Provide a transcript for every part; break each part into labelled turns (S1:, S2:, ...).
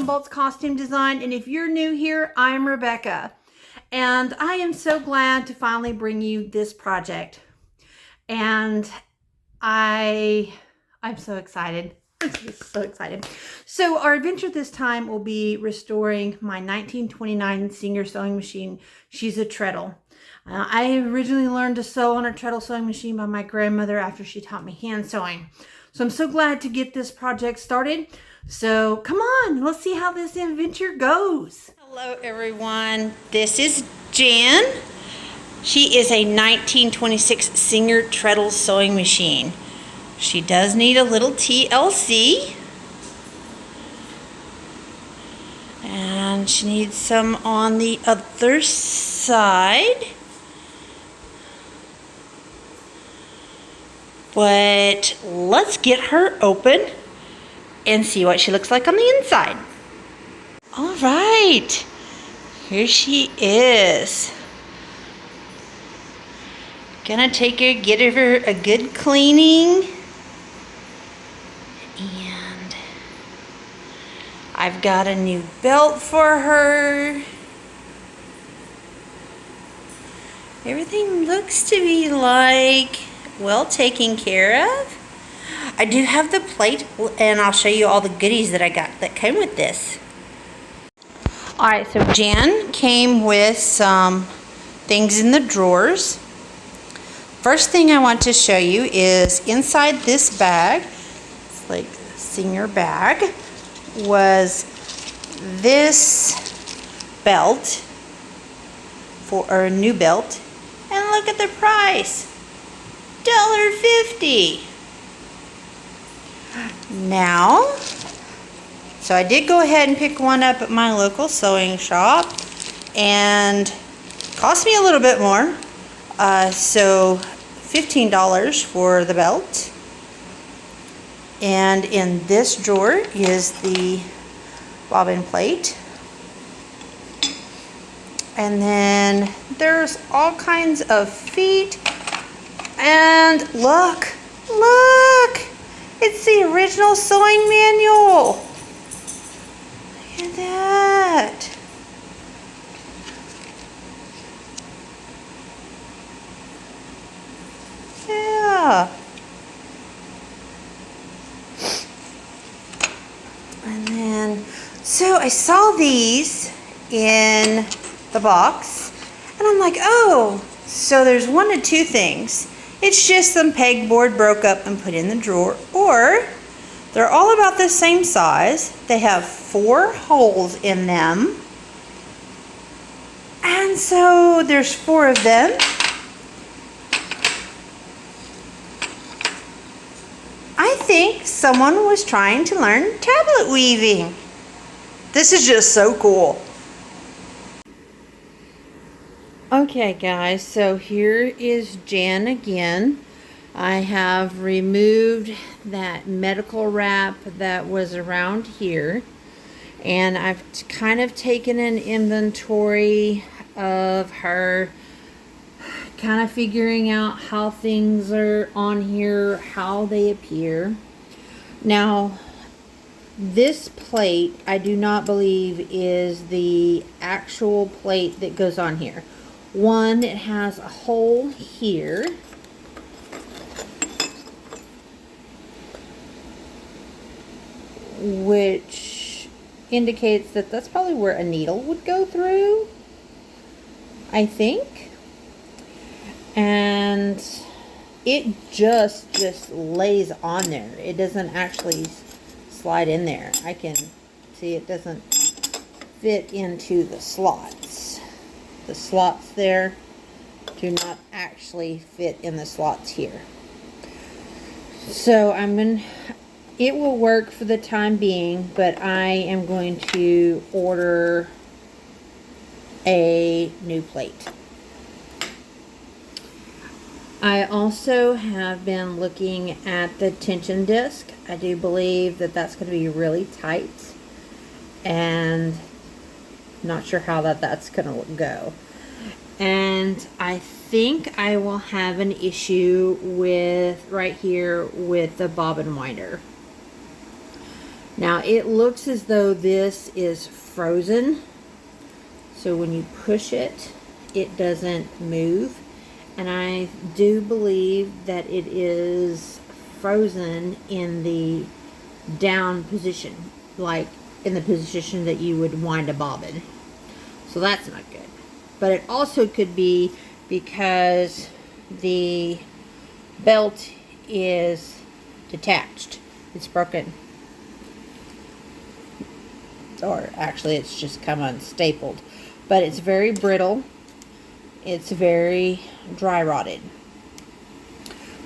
S1: Bolts costume design, and if you're new here, I'm Rebecca, and I am so glad to finally bring you this project, and I'm so excited. So excited. So our adventure this time will be restoring my 1929 Singer sewing machine. She's a treadle. I originally learned to sew on a treadle sewing machine by my grandmother after she taught me hand sewing. So I'm so glad to get this project started. So come on, let's see how this adventure goes. Hello everyone, this is Jan. She is a 1926 Singer treadle sewing machine. She does need a little TLC. And she needs some on the other side. But let's get her open and see what she looks like on the inside. All right, here she is. Gonna take her, get her a good cleaning. And I've got a new belt for her. Everything looks to be like well taken care of. I do have the plate, and I'll show you all the goodies that I got that came with this. Alright, so Jan came with some things in the drawers. First thing I want to show you is inside this bag, it's like a Singer bag, was this belt, or a new belt, and look at the price, $1.50. Now, so I did go ahead and pick one up at my local sewing shop, and it cost me a little bit more, so $15 for the belt. And in this drawer is the bobbin plate, and then there's all kinds of feet, and look, it's the original sewing manual. Look at that. Yeah. And then, so I saw these in the box, and I'm like, oh, so there's one of two things. It's just some pegboard broke up and put in the drawer, or they're all about the same size. They have 4 holes in them, and so there's 4 of them. I think someone was trying to learn tablet weaving. This is just so cool. Okay guys, so here is Jan again. I have removed that medical wrap that was around here, and I've kind of taken an inventory of her, kind of figuring out how things are on here, how they appear. Now, this plate I do not believe is the actual plate that goes on here. One, it has a hole here, which indicates that that's probably where a needle would go through, I think. And it just lays on there. It doesn't actually slide in there. I can see it doesn't fit into the slots. The slots there do not actually fit in the slots here. So it will work for the time being, but I am going to order a new plate. I also have been looking at the tension disc. I do believe that that's going to be really tight, and not sure how that's going to go. And I think I will have an issue with right here with the bobbin winder. Now it looks as though this is frozen, so when you push it, it doesn't move. And I do believe that it is frozen in the down position, like in the position that you would wind a bobbin. So that's not good. But it also could be because the belt is detached. It's broken. Or actually it's just come unstapled. But it's very brittle. It's very dry rotted.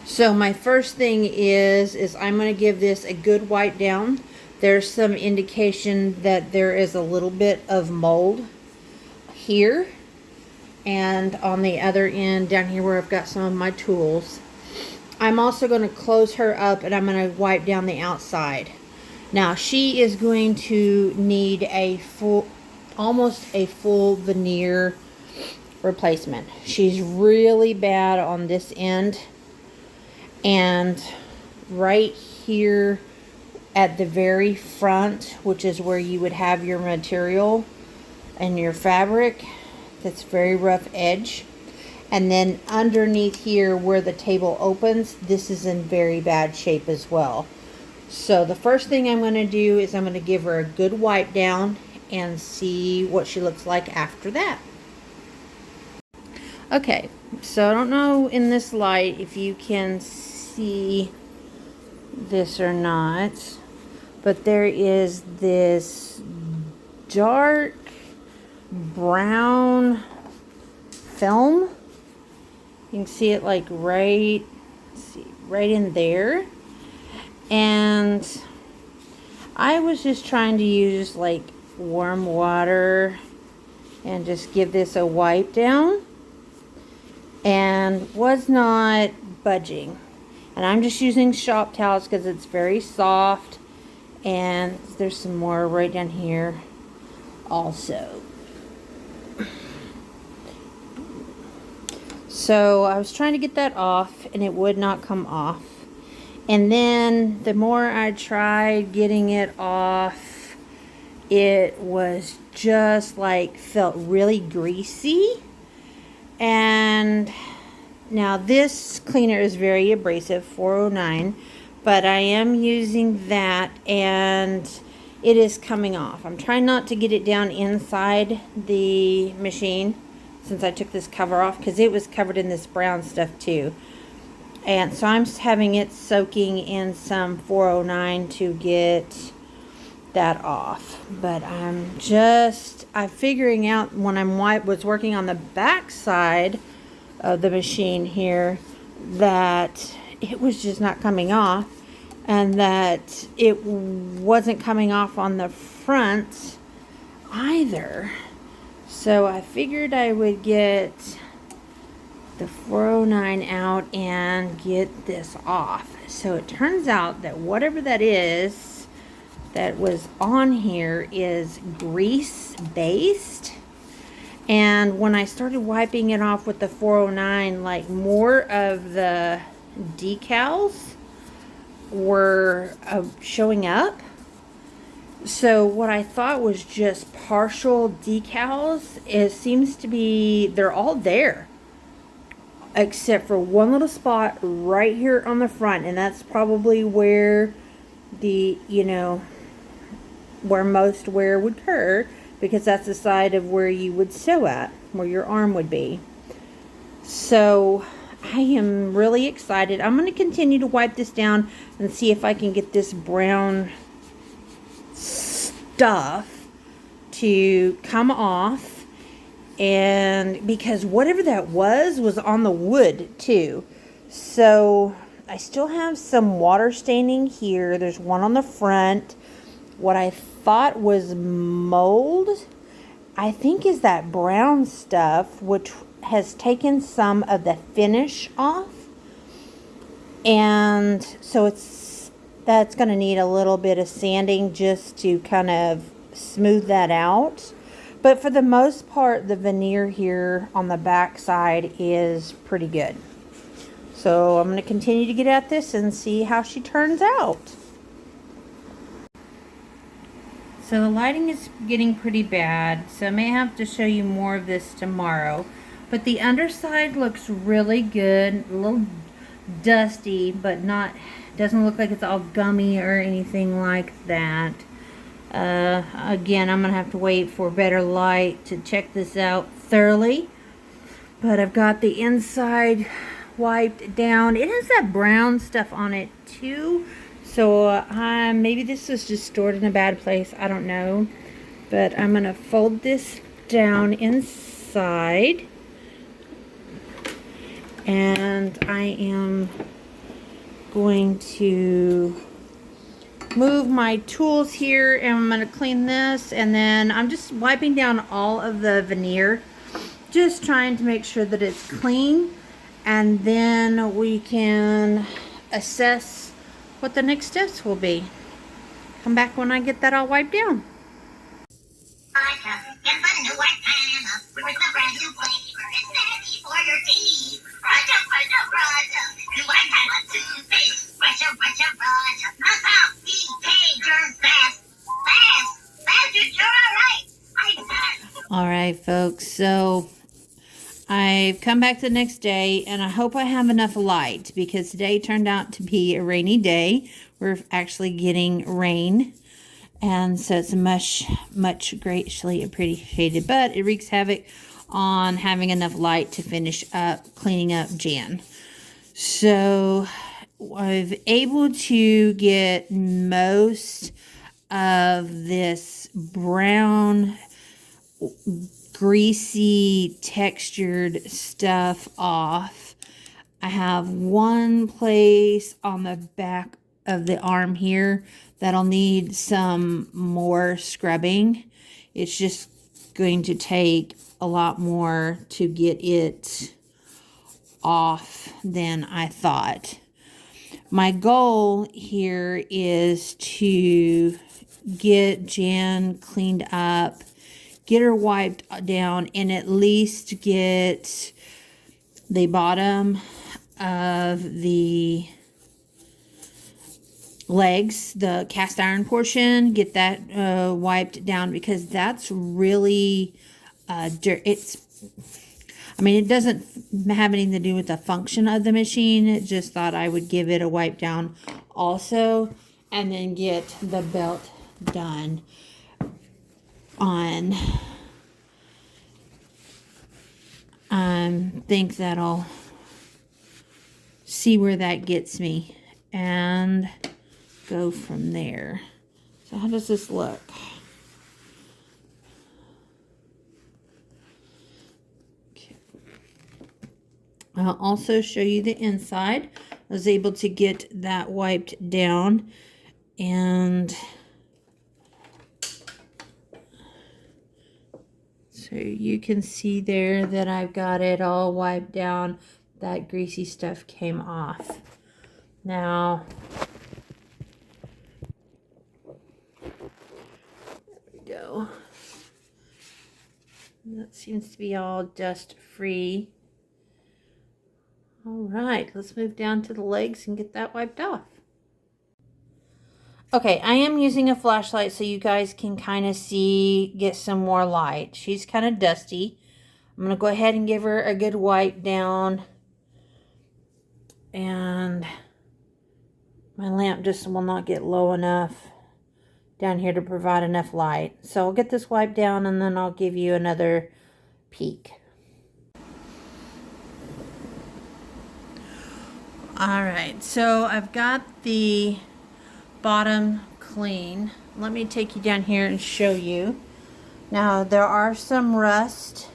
S1: So my first thing is I'm going to give this a good wipe down. There's some indication that there is a little bit of mold here, and on the other end down here where I've got some of my tools. I'm also going to close her up, and I'm going to wipe down the outside. Now she is going to need a almost a full veneer replacement. She's really bad on this end, and right here at the very front, which is where you would have your material and your fabric, that's very rough edge. And then underneath here where the table opens, this is in very bad shape as well. So the first thing I'm going to do is I'm going to give her a good wipe down and see what she looks like after that. Okay, so I don't know in this light if you can see this or not, but there is this dark brown film. You can see it like right in there. And I was just trying to use like warm water and just give this a wipe down, and was not budging. And I'm just using shop towels because it's very soft, and there's some more right down here also. So I was trying to get that off, and it would not come off. And then the more I tried getting it off, it was just like felt really greasy. And now this cleaner is very abrasive, 409, but I am using that and it is coming off. I'm trying not to get it down inside the machine since I took this cover off, because it was covered in this brown stuff too. And so I'm having it soaking in some 409 to get that off. But I'm figuring out when I was working on the back side of the machine here that it was just not coming off, and that it wasn't coming off on the front either. So I figured I would get the 409 out and get this off. So it turns out that whatever that is that was on here is grease based. And when I started wiping it off with the 409, like more of the decals were showing up. So what I thought was just partial decals, it seems to be, they're all there. Except for one little spot right here on the front. And that's probably where the, where most wear would occur, because that's the side of where you would sew at, where your arm would be. So I am really excited. I'm going to continue to wipe this down and see if I can get this brown stuff to come off. And because whatever that was on the wood too. So I still have some water staining here. There's one on the front. What I thought was mold, I think, is that brown stuff, which has taken some of the finish off. And so that's going to need a little bit of sanding just to kind of smooth that out. But for the most part, the veneer here on the back side is pretty good. So I'm going to continue to get at this and see how she turns out. So the lighting is getting pretty bad, so I may have to show you more of this tomorrow. But the underside looks really good, a little dusty, but doesn't look like it's all gummy or anything like that. Again, I'm gonna have to wait for better light to check this out thoroughly. But I've got the inside wiped down. It has that brown stuff on it too. So maybe this was just stored in a bad place. I don't know. But I'm gonna fold this down inside. And I am going to move my tools here, and I'm going to clean this, and then I'm just wiping down all of the veneer, just trying to make sure that it's clean, and then we can assess what the next steps will be. Come back when I get that all wiped down. Alright folks, so I've come back the next day, and I hope I have enough light because today turned out to be a rainy day. We're actually getting rain, and so it's much greatly appreciated, but it wreaks havoc on having enough light to finish up cleaning up Jan. So I've able to get most of this brown greasy textured stuff off. I have one place on the back of the arm here that'll need some more scrubbing. It's just going to take a lot more to get it off than I thought. My goal here is to get Jan cleaned up, get her wiped down, and at least get the bottom of the legs, the cast iron portion, get that wiped down, because that's really it doesn't have anything to do with the function of the machine. Just thought I would give it a wipe down also, and then get the belt done on. Think that'll see where that gets me and go from there. So how does this look? Okay. I'll also show you the inside. I was able to get that wiped down, and so you can see there that I've got it all wiped down. That greasy stuff came off. Now, there we go. That seems to be all dust free. All right, let's move down to the legs and get that wiped off. Okay, I am using a flashlight so you guys can kind of see, get some more light. She's kind of dusty. I'm going to go ahead and give her a good wipe down. And my lamp just will not get low enough down here to provide enough light. So I'll get this wiped down, and then I'll give you another peek. Alright, so I've got the bottom clean. Let me take you down here and show you. Now there are some rust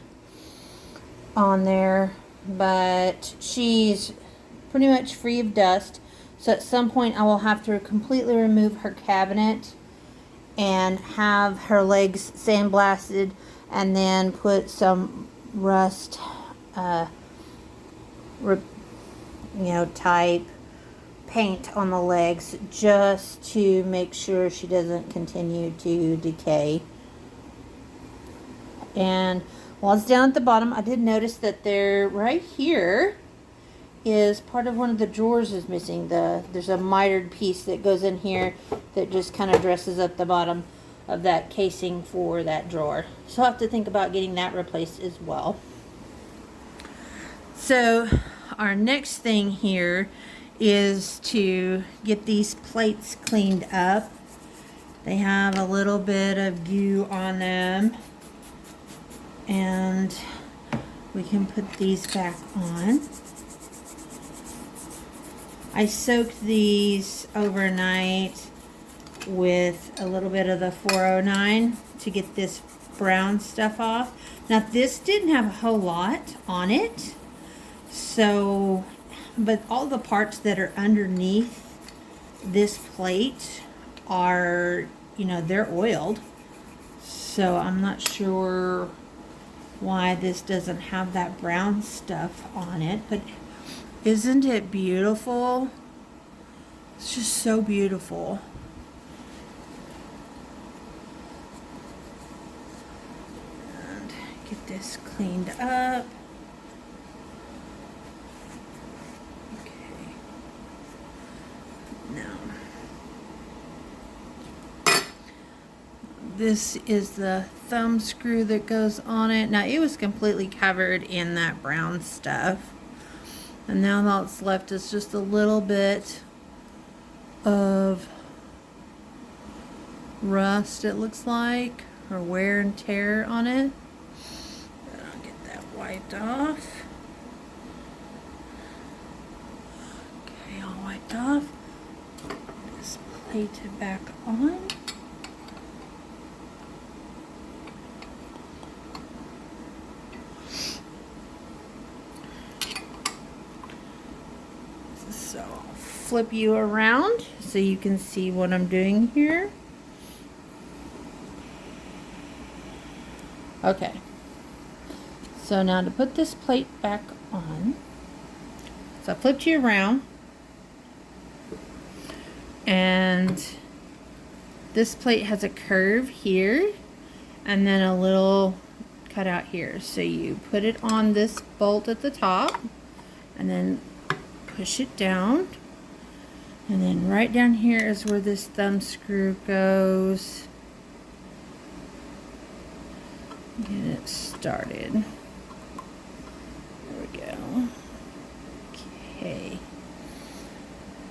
S1: on there, but she's pretty much free of dust. So at some point I will have to completely remove her cabinet and have her legs sandblasted, and then put some rust, type paint on the legs, just to make sure she doesn't continue to decay. And while it's down at the bottom, I did notice that there, right here, is part of one of the drawers is missing. There's a mitered piece that goes in here that just kind of dresses up the bottom of that casing for that drawer. So I'll have to think about getting that replaced as well. So our next thing here is to get these plates cleaned up. They have a little bit of goo on them, and we can put these back on. I soaked these overnight with a little bit of the 409 to get this brown stuff off. Now this didn't have a whole lot on it, so, but all the parts that are underneath this plate are, they're oiled. So I'm not sure why this doesn't have that brown stuff on it, but isn't it beautiful? It's just so beautiful. And get this cleaned up. Okay. Now, this is the thumb screw that goes on it. Now, it was completely covered in that brown stuff. And now all that's left is just a little bit of rust, it looks like, or wear and tear on it. I'll get that wiped off. Okay, all wiped off. This plate back on. So I'll flip you around so you can see what I'm doing here. Okay. So now to put this plate back on. So I flipped you around. And this plate has a curve here and then a little cutout here. So you put it on this bolt at the top and then push it down, and then right down here is where this thumb screw goes. Get it started. There we go. Okay.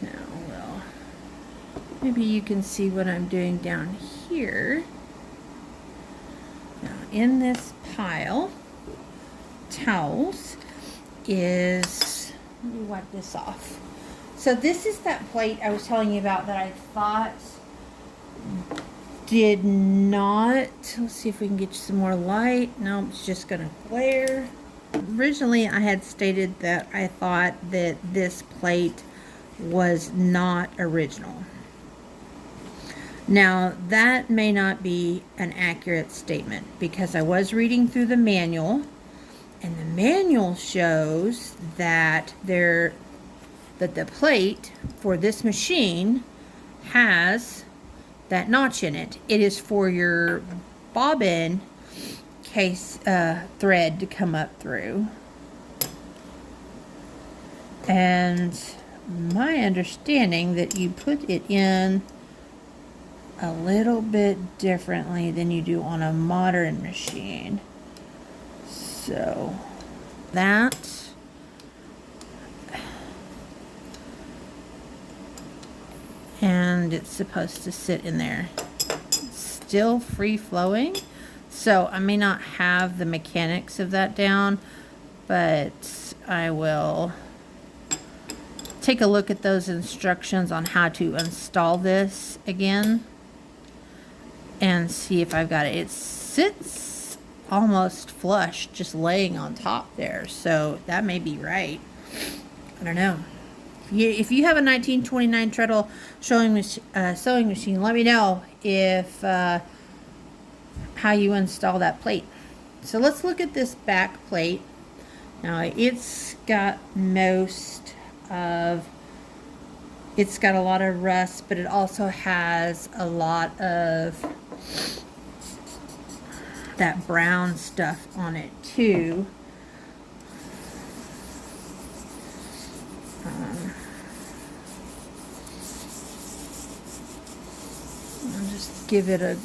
S1: Now, well, maybe you can see what I'm doing down here. Now, in this pile, towels is, let me wipe this off. So this is that plate I was telling you about that I thought did not, let's see if we can get you some more light. No, it's just gonna glare. Originally I had stated that I thought that this plate was not original. Now that may not be an accurate statement, because I was reading through the manual, and the manual shows that the plate for this machine has that notch in it. It is for your bobbin case thread to come up through. And my understanding that you put it in a little bit differently than you do on a modern machine. So that, and it's supposed to sit in there. It's still free flowing, so I may not have the mechanics of that down, but I will take a look at those instructions on how to install this again and see if I've got it. It sits almost flush just laying on top there. So that may be right. I don't know. If you have a 1929 treadle sewing machine, let me know if how you install that plate. So let's look at this back plate. Now it's got it's got a lot of rust, but it also has a lot of that brown stuff on it too. I'll just give it a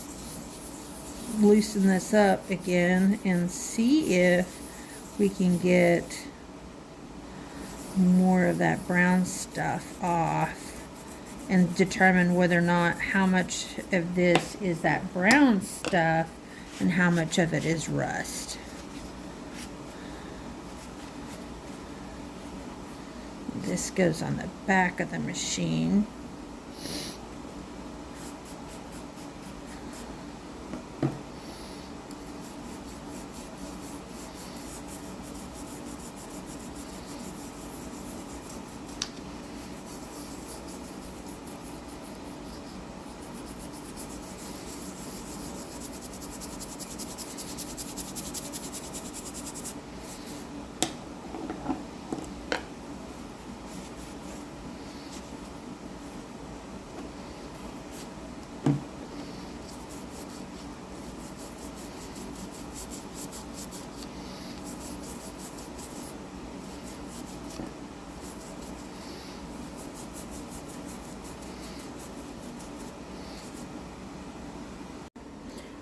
S1: loosen this up again and see if we can get more of that brown stuff off and determine whether or not how much of this is that brown stuff and how much of it is rust. This goes on the back of the machine.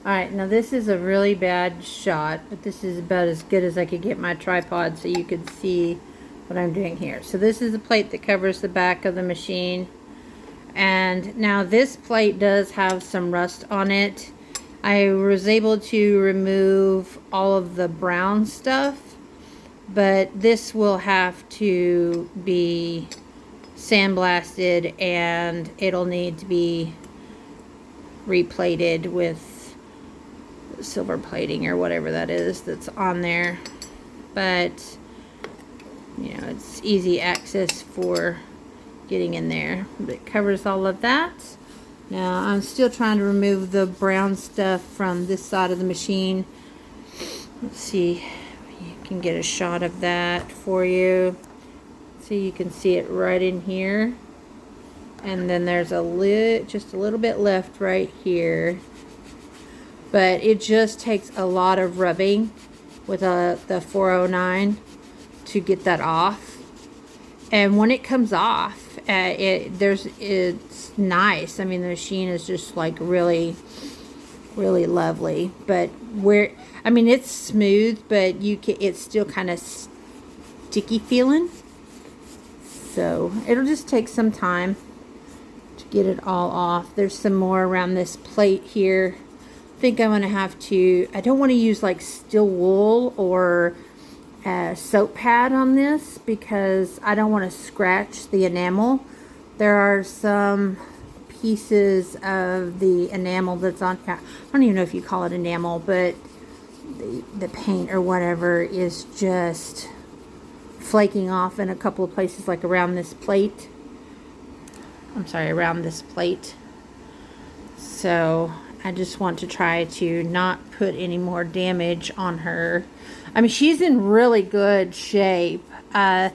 S1: Alright, now this is a really bad shot, but this is about as good as I could get my tripod so you could see what I'm doing here. So this is the plate that covers the back of the machine. And now this plate does have some rust on it. I was able to remove all of the brown stuff, but this will have to be sandblasted and it'll need to be replated with silver plating or whatever that is that's on there. But you know, it's easy access for getting in there. But it covers all of that. Now I'm still trying to remove the brown stuff from this side of the machine. Let's see if you can get a shot of that for you. So you can see it right in here. And then there's just a little bit left right here. But it just takes a lot of rubbing with the 409 to get that off. And when it comes off, it's nice. I mean, the machine is just like really, really lovely. But it's smooth, but it's still kind of sticky feeling. So it'll just take some time to get it all off. There's some more around this plate here. I think I'm going to have to, I don't want to use like steel wool or a soap pad on this because I don't want to scratch the enamel. There are some pieces of the enamel that's on, I don't even know if you call it enamel, but the paint or whatever is just flaking off in a couple of places, like around this plate. I'm sorry, around this plate. So I just want to try to not put any more damage on her. I mean, she's in really good shape. I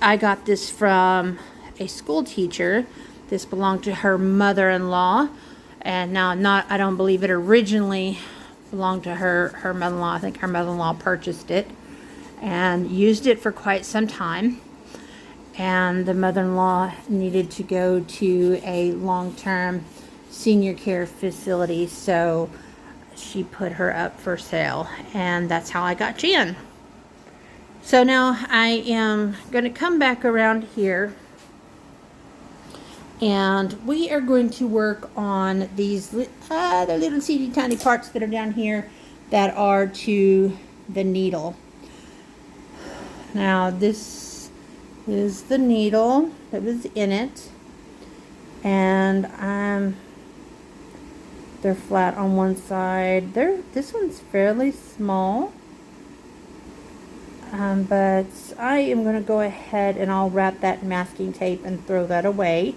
S1: got this from a school teacher. This belonged to her mother-in-law. And now I don't believe it originally belonged to her mother-in-law. I think her mother-in-law purchased it and used it for quite some time. And the mother-in-law needed to go to a long-term senior care facility, so she put her up for sale, and that's how I got Jan. So now I am going to come back around here, and we are going to work on these the little teeny tiny parts that are down here that are to the needle. Now this is the needle that was in it, and I'm They're flat on one side. This one's fairly small. But I am going to go ahead and I'll wrap that masking tape and throw that away.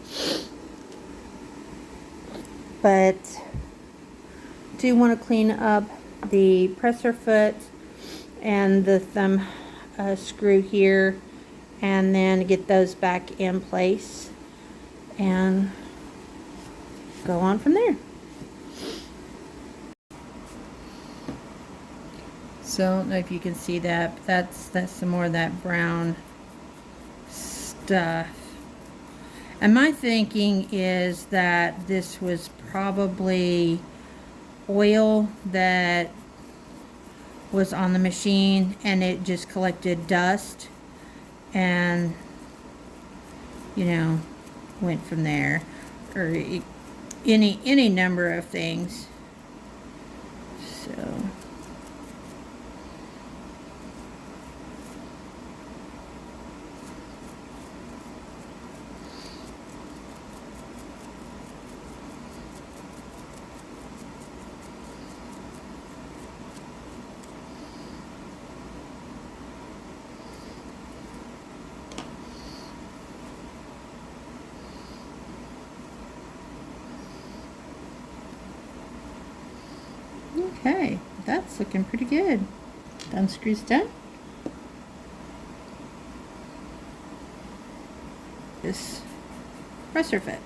S1: But do want to clean up the presser foot and the thumb screw here, and then get those back in place and go on from there. So I don't know if you can see that, but that's some more of that brown stuff. And my thinking is that this was probably oil that was on the machine and it just collected dust and, you know, went from there, or any number of things. So okay, that's looking pretty good. Thumb screw's done. This presser fit.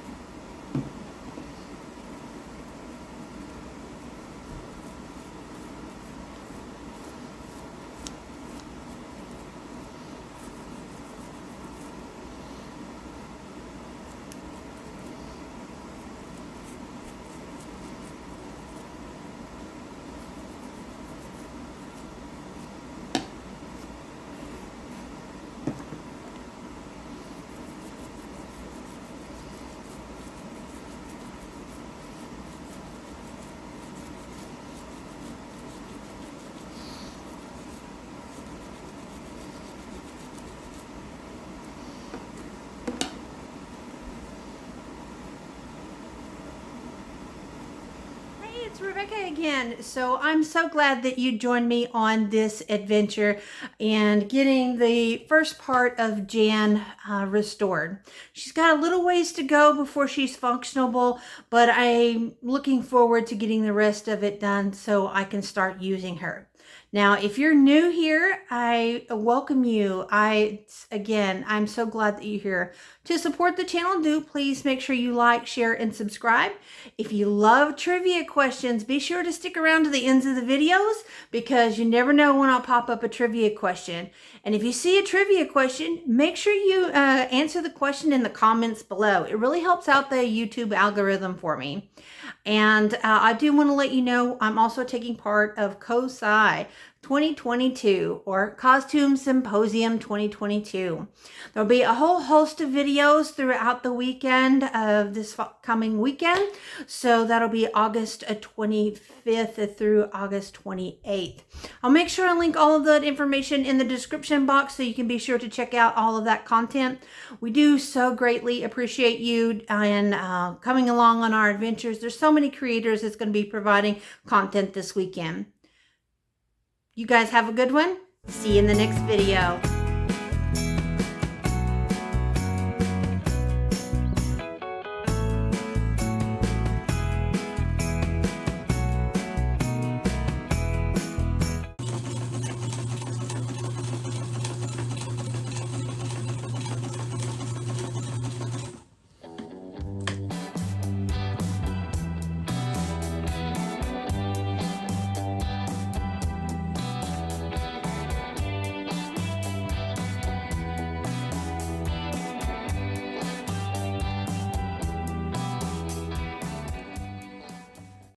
S1: It's Rebecca again. So I'm so glad that you joined me on this adventure and getting the first part of Jan restored. She's got a little ways to go before she's functional, but I'm looking forward to getting the rest of it done so I can start using her. Now, if you're new here, I welcome you. Again, I'm so glad that you're here. To support the channel, please make sure you like, share, and subscribe. If you love trivia questions, be sure to stick around to the ends of the videos because you never know when I'll pop up a trivia question. And if you see a trivia question, make sure you answer the question in the comments below. It really helps out the YouTube algorithm for me. And I do want to let you know I'm also taking part of CosTube 2022 or CosTube Symposium 2022. There'll be a whole host of videos throughout the weekend of this coming weekend. So that'll be August 25th through August 28th. I'll make sure I link all of that information in the description box so you can be sure to check out all of that content. We do so greatly appreciate you and coming along on our adventures. There's so many creators that's going to be providing content this weekend. You guys have a good one. See you in the next video.